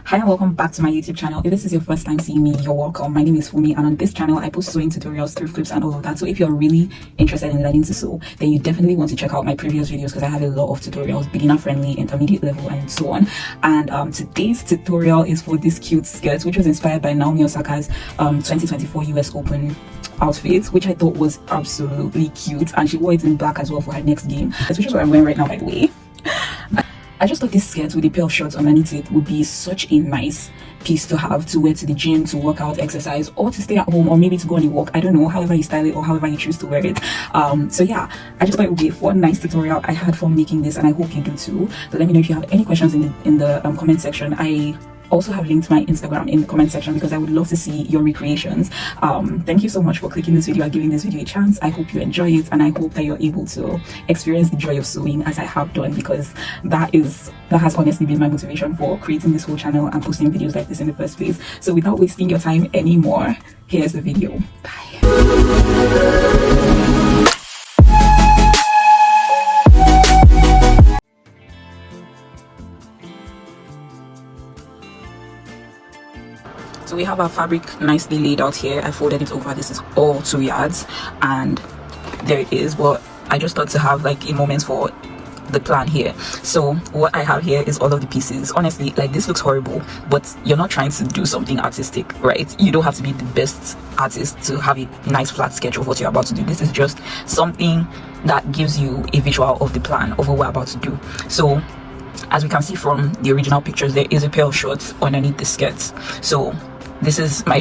Hi and welcome back to my YouTube channel. If this is your first time seeing me, you're welcome. My name is Fumi, and on this channel I post sewing tutorials, thrift clips and all of that. So if you're really interested in learning to sew, then you definitely want to check out my previous videos because I have a lot of tutorials, beginner friendly, intermediate level and so on. And today's tutorial is for this cute skirt, which was inspired by Naomi Osaka's 2024 US Open outfit, which I thought was absolutely cute, and she wore it in black as well for her next game, which is what I'm wearing right now, by the way. I just thought this skirt with a pair of shorts underneath it would be such a nice piece to have to wear to the gym, to work out, exercise, or to stay at home, or maybe to go on a walk. I don't know, however you style it or however you choose to wear it. So yeah, I just thought it would be a fun, nice tutorial. I had fun making this and I hope you do too. So let me know if you have any questions in the comment section. I also have linked my Instagram in the comment section because I would love to see your recreations. Thank you so much for clicking this video and giving this video a chance. I hope you enjoy it, and I hope that you're able to experience the joy of sewing as I have done, because that has honestly been my motivation for creating this whole channel and posting videos like this in the first place. So without wasting your time anymore, here's the video. Bye. So we have our fabric nicely laid out here. I folded it over. This is all 2 yards, and there it is. But I just thought to have like a moment for the plan here. So what I have here is all of the pieces. Honestly, like, this looks horrible, but you're not trying to do something artistic, right? You don't have to be the best artist to have a nice flat sketch of what you're about to do. This is just something that gives you a visual of the plan of what we're about to do. So as we can see from the original pictures, there is a pair of shorts underneath the skirts. So this is my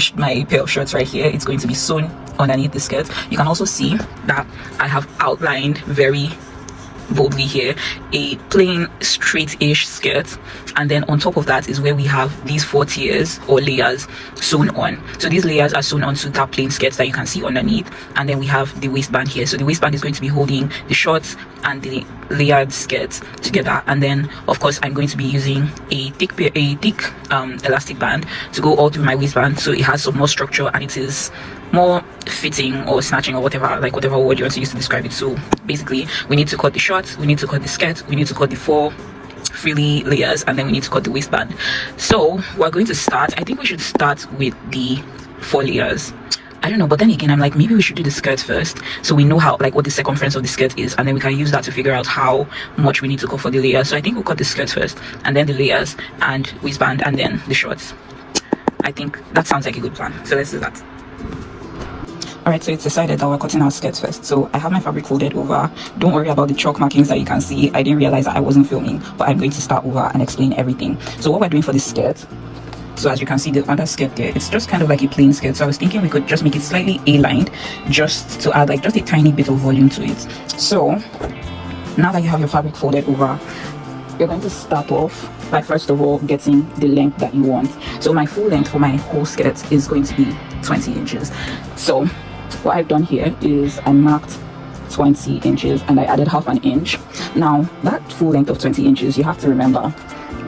pair of shorts right here. It's going to be sewn underneath the skirt. You can also see that I have outlined very boldly here a plain straight-ish skirt, and then on top of that is where we have these 4 tiers or layers sewn on. So these layers are sewn onto that plain skirt that you can see underneath, and then we have the waistband here. So the waistband is going to be holding the shorts and the layered skirt together, and then of course I'm going to be using a thick elastic band to go all through my waistband, so it has some more structure and it is more fitting or snatching or whatever word you want to use to describe it. So basically we need to cut the shorts, we need to cut the skirt, we need to cut the 4 frilly layers, and then we need to cut the waistband. So we're going to start, I think we should start with the 4 layers. I don't know, but then again I'm like, maybe we should do the skirt first, so we know how, like, what the circumference of the skirt is, and then we can use that to figure out how much we need to cut for the layers. So I think we'll cut the skirt first, and then the layers and waistband, and then the shorts. I think that sounds like a good plan, so let's do that. Alright, so it's decided that we're cutting our skirts first. So I have my fabric folded over. Don't worry about the chalk markings that you can see. I didn't realize that I wasn't filming, but I'm going to start over and explain everything. So what we're doing for this skirt, so as you can see, the underskirt there, it's just kind of like a plain skirt. So I was thinking we could just make it slightly A-lined, just to add like just a tiny bit of volume to it. So now that you have your fabric folded over, you're going to start off by first of all getting the length that you want. So my full length for my whole skirt is going to be 20 inches. So what I've done here is I marked 20 inches and I added half an inch. Now that full length of 20 inches, you have to remember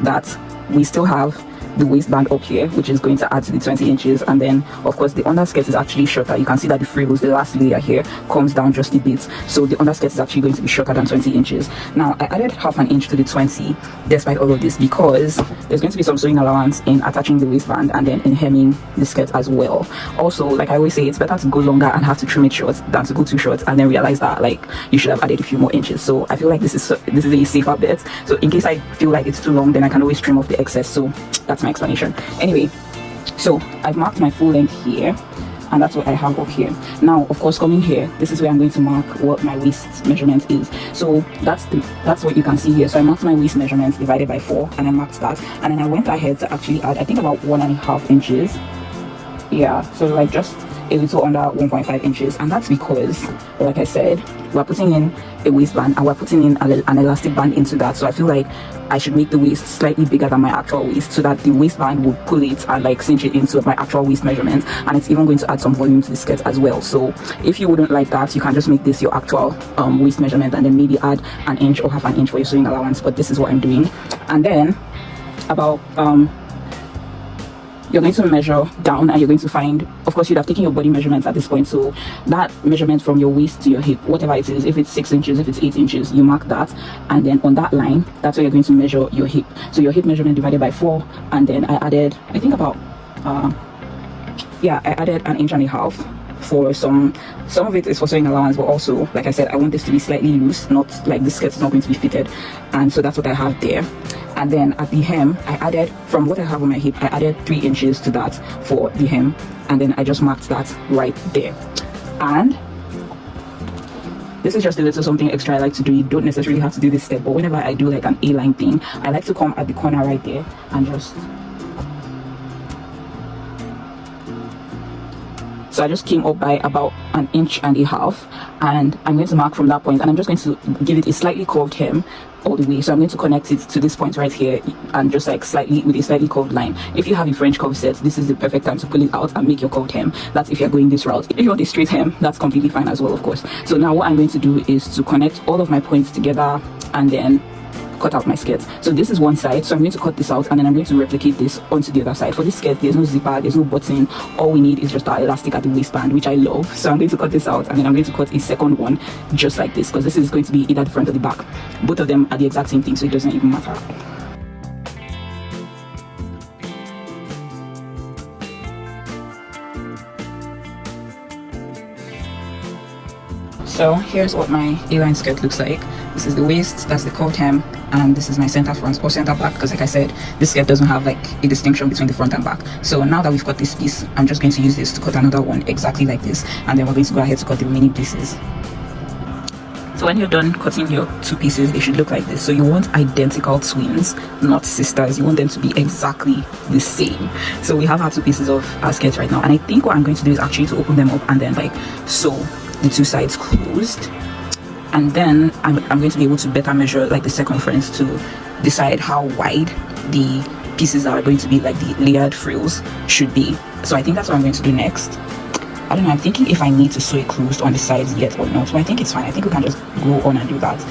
that we still have the waistband up here, which is going to add to the 20 inches, and then of course the underskirt is actually shorter. You can see that the frills, the last layer here, comes down just a bit, so the underskirt is actually going to be shorter than 20 inches. Now I added half an inch to the 20 despite all of this, because there's going to be some sewing allowance in attaching the waistband and then in hemming the skirt as well. Also, like I always say, it's better to go longer and have to trim it short than to go too short and then realize that like you should have added a few more inches. So I feel like this is a safer bet. So in case I feel like it's too long, then I can always trim off the excess. So that's my explanation. Anyway, so I've marked my full length here, and that's what I have up here. Now of course, coming here, this is where I'm going to mark what my waist measurement is. So that's what you can see here. So I marked my waist measurement divided by 4, and I marked that, and then I went ahead to actually add, I think, about 1.5 inches. Yeah, so like just a little under 1.5 inches, and that's because, like I said, we're putting in a waistband and we're putting in an elastic band into that. So I feel like I should make the waist slightly bigger than my actual waist, so that the waistband will pull it and like cinch it into my actual waist measurement, and it's even going to add some volume to the skirt as well. So if you wouldn't like that, you can just make this your actual waist measurement and then maybe add an inch or half an inch for your sewing allowance, but this is what I'm doing. And then about you're going to measure down and you're going to find, of course, you'd have taken your body measurements at this point, so that measurement from your waist to your hip, whatever it is, if it's 6 inches, if it's 8 inches, you mark that, and then on that line, that's where you're going to measure your hip. So your hip measurement divided by 4, and then I added, I think about I added 1.5 inches for some of it is for sewing allowance, but also, like I said, I want this to be slightly loose, not like the skirt is not going to be fitted, and so that's what I have there. And then at the hem, I added, from what I have on my hip, I added 3 inches to that for the hem, and then I just marked that right there. And this is just a little something extra I like to do. You don't necessarily have to do this step, but whenever I do like an A-line thing, I like to come at the corner right there and just, so I just came up by about 1.5 inches, and I'm going to mark from that point, and I'm just going to give it a slightly curved hem all the way. So I'm going to connect it to this point right here, and just like slightly with a slightly curved line. If you have a French curve set, this is the perfect time to pull it out and make your curved hem. That's if you're going this route. If you want a straight hem, that's completely fine as well, of course. So now what I'm going to do is to connect all of my points together and then cut out my skirt. So this is one side, so I'm going to cut this out, and then I'm going to replicate this onto the other side. For this skirt, there's no zipper, there's no button. All we need is just our elastic at the waistband, which I love. So I'm going to cut this out, and then I'm going to cut a second one just like this, because this is going to be either the front or the back. Both of them are the exact same thing, so it doesn't even matter. So here's what my A-line skirt looks like. This is the waist, that's the curved hem, and this is my center front or center back, because like I said, this skirt doesn't have like a distinction between the front and back. So now that we've cut this piece, I'm just going to use this to cut another one exactly like this, and then we're going to go ahead to cut the remaining pieces. So when you're done cutting your 2 pieces, they should look like this. So you want identical twins, not sisters. You want them to be exactly the same. So we have our 2 pieces of our skirt right now, and I think what I'm going to do is actually to open them up and then like sew the 2 sides closed, and then I'm going to be able to better measure like the circumference to decide how wide the pieces are going to be, like the layered frills should be. So I think that's what I'm going to do next. I don't know, I'm thinking if I need to sew it closed on the sides yet or not, but I think it's fine. I think we can just go on and do that.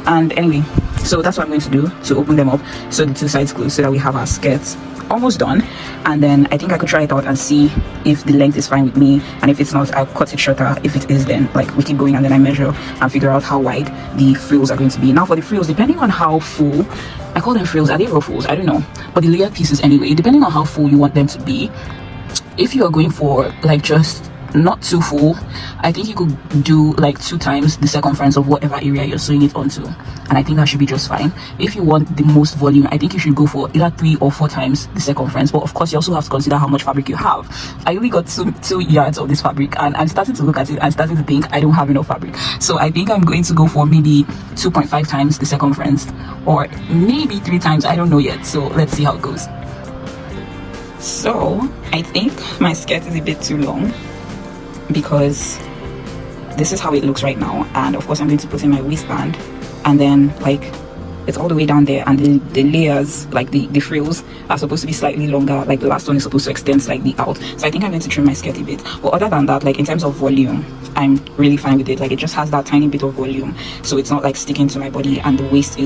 And anyway, so that's what I'm going to do to open them up, so the 2 sides closed, so that we have our skirts almost done. And then I think I could try it out and see if the length is fine with me, and if it's not, I'll cut it shorter. If it is, then like we keep going, and then I measure and figure out how wide the frills are going to be. Now for the frills, depending on how full, I call them frills, are they ruffles? I don't know, but the layered pieces anyway, depending on how full you want them to be, if you are going for like just not too full, I think you could do like 2 times the circumference of whatever area you're sewing it onto, and I think that should be just fine. If you want the most volume, I think you should go for either 3 or 4 times the circumference, but of course you also have to consider how much fabric you have. I only got 2 yards of this fabric, and I'm starting to look at it and starting to think I don't have enough fabric. So I think I'm going to go for maybe 2.5 times the circumference, or maybe 3 times, I don't know yet. So let's see how it goes. So I think my skirt is a bit too long, because this is how it looks right now, and of course I'm going to put in my waistband, and then like it's all the way down there, and the layers, like the frills, are supposed to be slightly longer. Like the last one is supposed to extend slightly out, so I think I'm going to trim my skirt a bit. But other than that, like in terms of volume, I'm really fine with it. Like it just has that tiny bit of volume, so it's not like sticking to my body, and the waist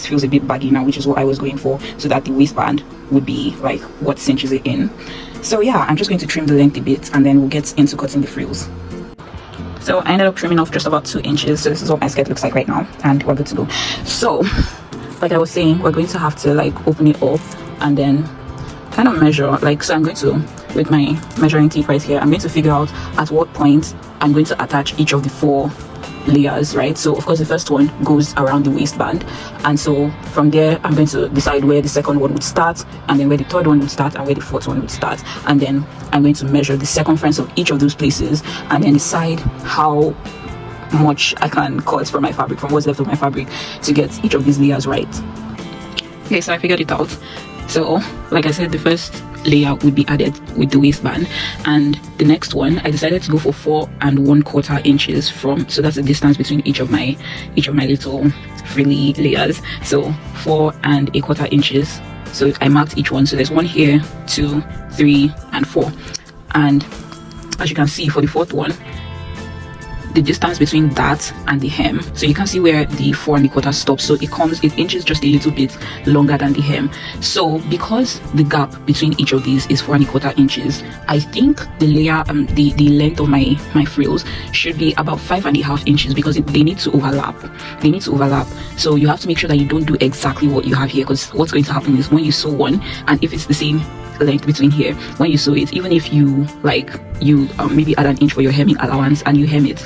feels a bit baggy now, which is what I was going for, so that the waistband would be like what cinches it in. So yeah, I'm just going to trim the length a bit, and then we'll get into cutting the frills. So I ended up trimming off just about 2 inches. So this is what my skirt looks like right now, and we're good to go. So like I was saying, we're going to have to like open it up and then kind of measure. Like, so I'm going to, with my measuring tape right here, I'm going to figure out at what point I'm going to attach each of the 4 layers, right? So of course the first one goes around the waistband, and so from there I'm going to decide where the second one would start, and then where the third one would start, and where the fourth one would start, and then I'm going to measure the circumference of each of those places, and then decide how much I can cut from my fabric, from what's left of my fabric, to get each of these layers right. Okay, so I figured it out. So like I said, the first layer would be added with the waistband, and the next one I decided to go for 4 1/4 inches from, so that's the distance between each of my little frilly layers. So 4 1/4 inches. So I marked each one. So there's 1 here, 2, 3 and 4, and as you can see, for the 4th one the distance between that and the hem. So you can see where the 4 1/4 stops, so it inches just a little bit longer than the hem. So because the gap between each of these is 4 1/4 inches, I think the layer the length of my frills should be about 5 1/2 inches, because they need to overlap. So you have to make sure that you don't do exactly what you have here, because what's going to happen is when you sew one, and if it's the same length between here, when you sew it, even if you maybe add an inch for your hemming allowance and you hem it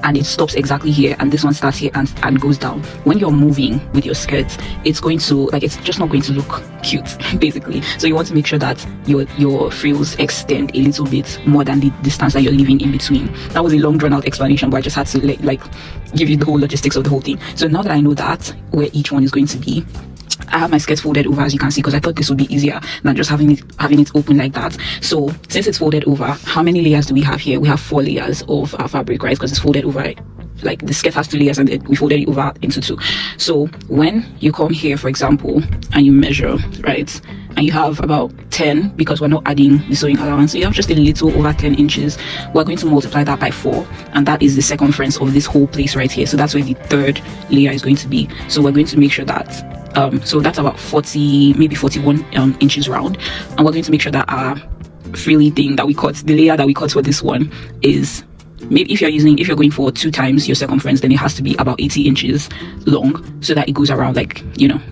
and it stops exactly here, and this one starts here and goes down, when you're moving with your skirts, it's going to it's just not going to look cute basically. So you want to make sure that your frills extend a little bit more than the distance that you're leaving in between. That was a long drawn out explanation, but I just had to give you the whole logistics of the whole thing. So now that I know that where each one is going to be, I have my skirt folded over, as you can see, because I thought this would be easier than just having it open like that. So since it's folded over, how many layers do we have here? We have 4 layers of our fabric, right? Because it's folded over, like the skirt has 2 layers and then we folded it over into 2. So when you come here, for example, and you measure, right, and you have about 10, because we're not adding the sewing allowance, so you have just a little over 10 inches, we're going to multiply that by 4, and that is the circumference of this whole place right here. So that's where the 3rd layer is going to be. So we're going to make sure that so that's about 40, maybe 41 inches round, and we're going to make sure that our frilly thing that we cut, the layer that we cut for this one, is maybe if you're going for 2 times your circumference, then it has to be about 80 inches long, so that it goes around, and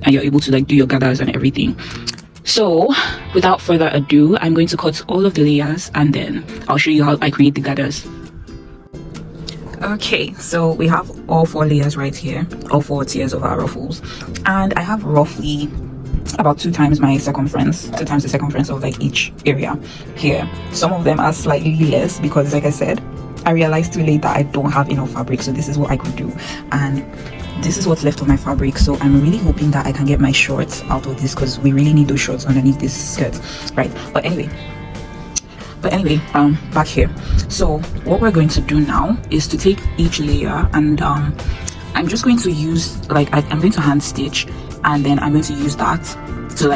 you're able to do your gathers and everything. So without further ado, I'm going to cut all of the layers and then I'll show you how I create the gathers. Okay, so we have all 4 layers right here, all 4 tiers of our ruffles, and I have roughly about 2 times my circumference, 2 times the circumference of each area here. Some of them are slightly less because, like I said, I realized too late that I don't have enough fabric, so this is what I could do, and this is what's left of my fabric. So I'm really hoping that I can get my shorts out of this, because we really need those shorts underneath this skirt, right? But anyway, back here. So what we're going to do now is to take each layer, and I'm just going to use I'm going to hand stitch, and then I'm going to use that to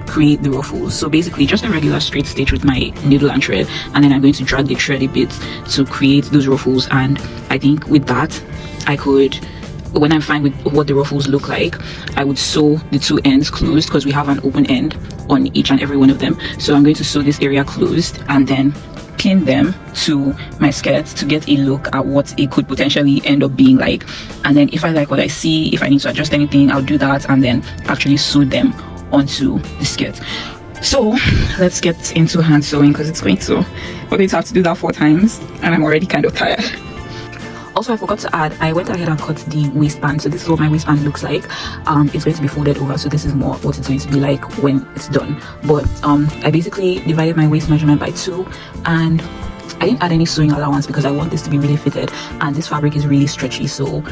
create the ruffles. So basically just a regular straight stitch with my needle and thread, and then I'm going to drag the thread a bit to create those ruffles. And I think with that, I could, when I'm fine with what the ruffles look like, I would sew the 2 ends closed, because we have an open end on each and every one of them. So I'm going to sew this area closed and then pin them to my skirt to get a look at what it could potentially end up being like. And then if I like what I see, if I need to adjust anything, I'll do that and then actually sew them onto the skirt. So let's get into hand sewing, because we're going to have to do that 4 times and I'm already kind of tired. Also, I forgot to add, I went ahead and cut the waistband. So this is what my waistband looks like. It's going to be folded over, so this is more what it's going to be like when it's done. But I basically divided my waist measurement by 2, and I didn't add any sewing allowance because I want this to be really fitted, and this fabric is really stretchy, so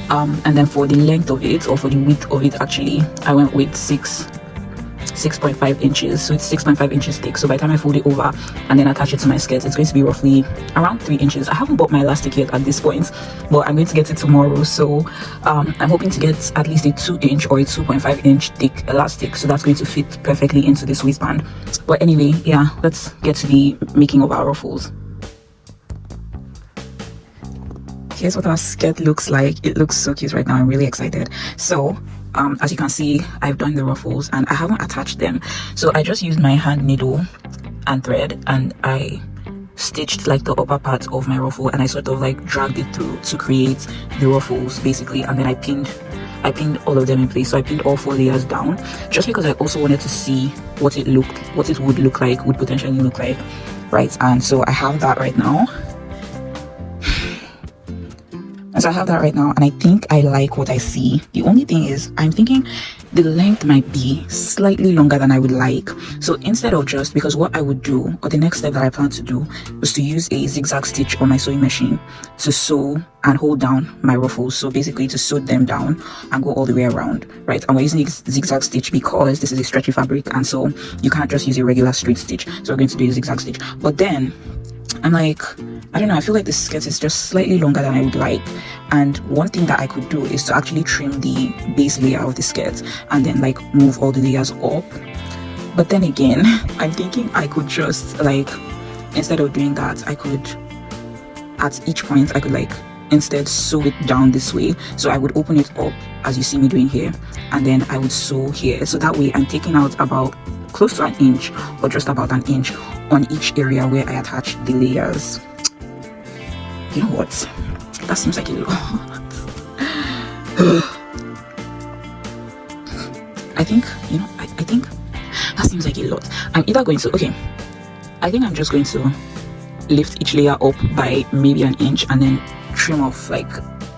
and then for the length of it, or for the width of it, actually I went with 6.5 inches, so it's 6.5 inches thick. So by the time I fold it over and then attach it to my skirt, it's going to be roughly around 3 inches. I haven't bought my elastic yet at this point, but I'm going to get it tomorrow. So I'm hoping to get at least a 2-inch or a 2.5 inch thick elastic, so that's going to fit perfectly into this waistband. But anyway, yeah, let's get to the making of our ruffles. Here's what our skirt looks like. It looks so cute right now. I'm really excited. So as you can see, I've done the ruffles and I haven't attached them, so I just used my hand needle and thread, and I stitched the upper part of my ruffle, and I sort of dragged it through to create the ruffles basically, and then I pinned all of them in place. So I pinned all 4 layers down, just because I also wanted to see what it would potentially look like, right? And so I have that right now. So I have that right now, and I think I like what I see. The only thing is, I'm thinking the length might be slightly longer than I would like. So instead of because what I would do, or the next step that I plan to do, was to use a zigzag stitch on my sewing machine to sew and hold down my ruffles. So basically to sew them down and go all the way around, right? And we're using a zigzag stitch because this is a stretchy fabric, and so you can't just use a regular straight stitch. So we're going to do a zigzag stitch. But then I'm I don't know, I feel like this skirt is just slightly longer than I would like, and one thing that I could do is to actually trim the base layer of the skirt and then move all the layers up. But then again, I'm thinking I could just instead of doing that, I at each point I could like instead sew it down this way. So I would open it up as you see me doing here, and then I would sew here. So that way I'm taking out about close to an inch or just about an inch on each area where I attach the layers. You know what, that seems like a lot. I think, you know, I think that seems like a lot. I'm either going to, okay, I think I'm just going to lift each layer up by maybe an inch and then trim off like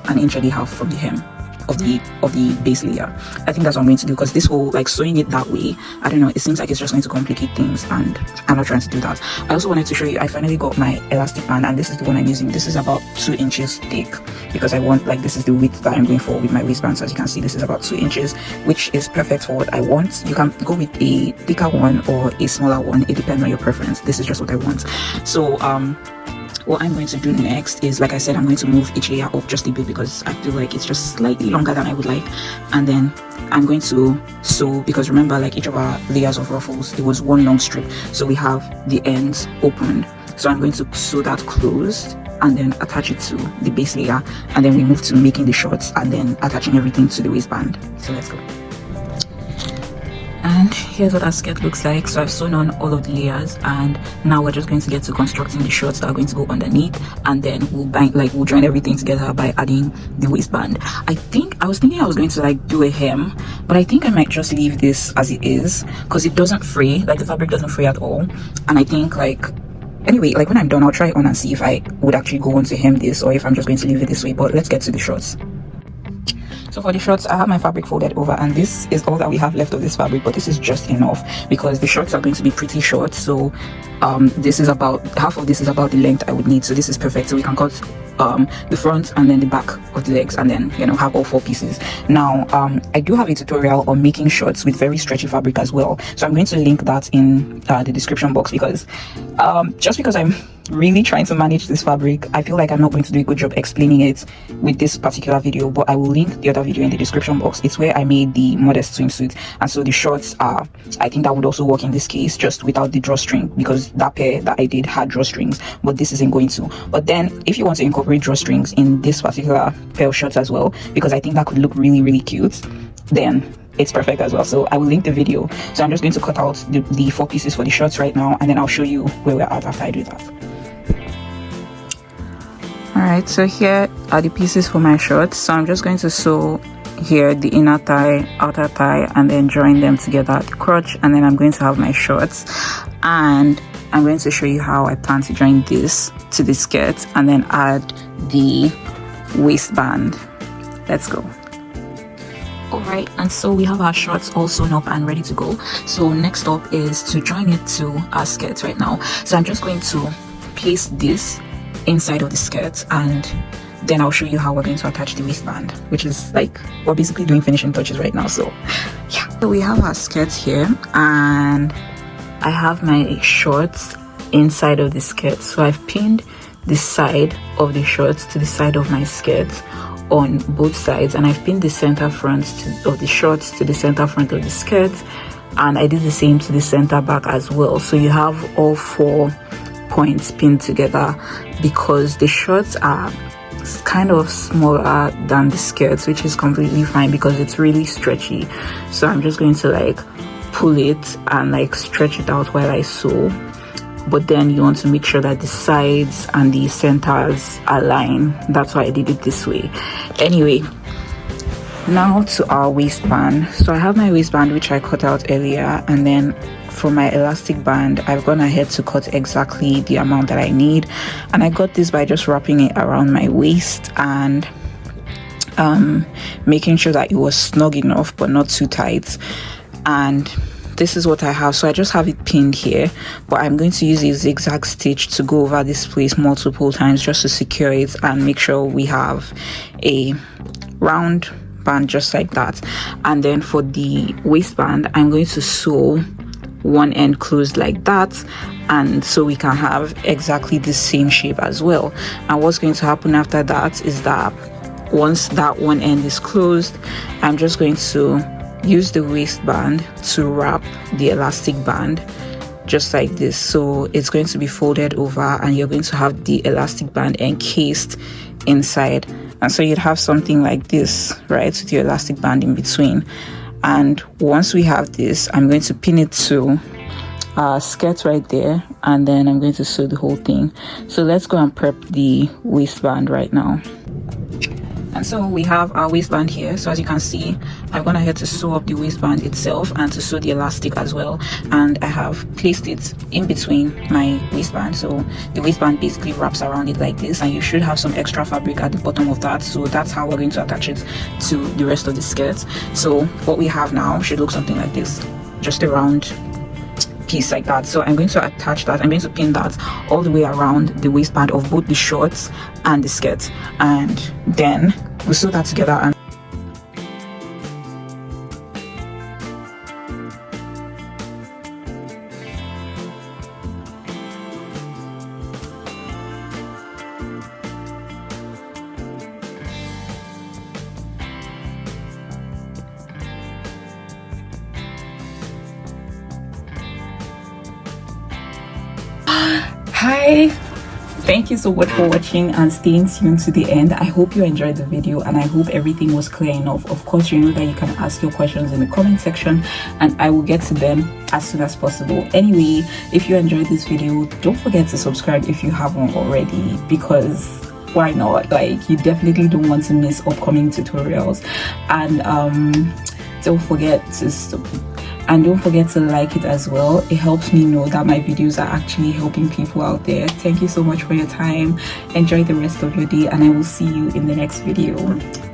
an inch and a half from the hem of the base layer. I think that's what I'm going to do, because this whole like sewing it that way, I don't know, it seems like it's just going to complicate things, and I'm not trying to do that. I also wanted to show you, I finally got my elastic band, and this is the one I'm using. This is about 2 inches thick, because I want, like, this is the width that I'm going for with my waistband. So as you can see, this is about 2 inches, which is perfect for what I want. You can go with a thicker one or a smaller one, it depends on your preference. This is just what I want. So what I'm going to do next is, like I said, I'm going to move each layer up just a bit because I feel like it's just slightly longer than I would like. And then I'm going to sew, because remember, like each of our layers of ruffles, it was one long strip, so we have the ends opened. So I'm going to sew that closed and then attach it to the base layer, and then we move to making the shorts and then attaching everything to the waistband. So let's go. And here's what our skirt looks like. So I've sewn on all of the layers, and now we're just going to get to constructing the shorts that are going to go underneath, and then we'll join everything together by adding the waistband. I was thinking I was going to like do a hem, but I think I might just leave this as it is, because it doesn't fray, like the fabric doesn't fray at all. And I think, like, anyway, like when I'm done, I'll try it on and see if I would actually go on to hem this or if I'm just going to leave it this way. But let's get to the shorts. So for the shorts, I have my fabric folded over, and this is all that we have left of this fabric, but this is just enough because the shorts are going to be pretty short. So this is about half of this is about the length I would need, so this is perfect. So we can cut the front and then the back of the legs, and then, you know, have all 4 pieces. Now I do have a tutorial on making shorts with very stretchy fabric as well, so I'm going to link that in the description box, because just because I'm really trying to manage this fabric, I feel like I'm not going to do a good job explaining it with this particular video, but I will link the other video in the description box. It's where I made the modest swimsuit, and so the shorts are, I think that would also work in this case, just without the drawstring, because that pair that I did had drawstrings, but this isn't going to. But then if you want to incorporate drawstrings in this particular pair of shorts as well, because I think that could look really, really cute, then it's perfect as well. So I will link the video. So I'm just going to cut out the 4 pieces for the shorts right now, and then I'll show you where we're at after I do that. Alright, so here are the pieces for my shorts. So I'm just going to sew here the inner thigh, outer thigh, and then join them together at the crotch, and then I'm going to have my shorts, and I'm going to show you how I plan to join this to the skirt and then add the waistband. Let's go. Alright, and so we have our shorts all sewn up and ready to go. So next up is to join it to our skirt right now. So I'm just going to place this inside of the skirt, and then I'll show you how we're going to attach the waistband, which is like, we're basically doing finishing touches right now. So yeah, so we have our skirts here, and I have my shorts inside of the skirt. So I've pinned the side of the shorts to the side of my skirt on both sides, and I've pinned the center front of the shorts to the center front of the skirt, and I did the same to the center back as well. So you have all 4 points pinned together, because the shorts are kind of smaller than the skirts, which is completely fine because it's really stretchy. So I'm just going to like pull it and like stretch it out while I sew, but then you want to make sure that the sides and the centers align. That's why I did it this way. Anyway, now to our waistband. So I have my waistband, which I cut out earlier, and then for my elastic band, I've gone ahead to cut exactly the amount that I need, and I got this by just wrapping it around my waist and making sure that it was snug enough but not too tight. And this is what I have. So I just have it pinned here, but I'm going to use a zigzag stitch to go over this place multiple times just to secure it and make sure we have a round band just like that. And then for the waistband, I'm going to sew one end closed like that, and so we can have exactly the same shape as well. And what's going to happen after that is that once that one end is closed, I'm just going to use the waistband to wrap the elastic band just like this. So it's going to be folded over and you're going to have the elastic band encased inside, and so you'd have something like this, right, with your elastic band in between. And once we have this, I'm going to pin it to our skirt right there, and then I'm going to sew the whole thing. So let's go and prep the waistband right now. And so we have our waistband here. So as you can see, I've gone ahead to sew up the waistband itself and to sew the elastic as well, and I have placed it in between my waistband. So the waistband basically wraps around it like this, and you should have some extra fabric at the bottom of that. So that's how we're going to attach it to the rest of the skirt. So what we have now should look something like this, just a round piece like that. So I'm going to attach that, I'm going to pin that all the way around the waistband of both the shorts and the skirt, and then we'll sew that together. And hi, thank you so much for watching and staying tuned to the end. I hope you enjoyed the video and I hope everything was clear enough. Of course, you know that you can ask your questions in the comment section and I will get to them as soon as possible. Anyway, if you enjoyed this video, don't forget to subscribe if you haven't already, because why not? Like, you definitely don't want to miss upcoming tutorials. And don't forget to like it as well. It helps me know that my videos are actually helping people out there. Thank you so much for your time. Enjoy the rest of your day and I will see you in the next video.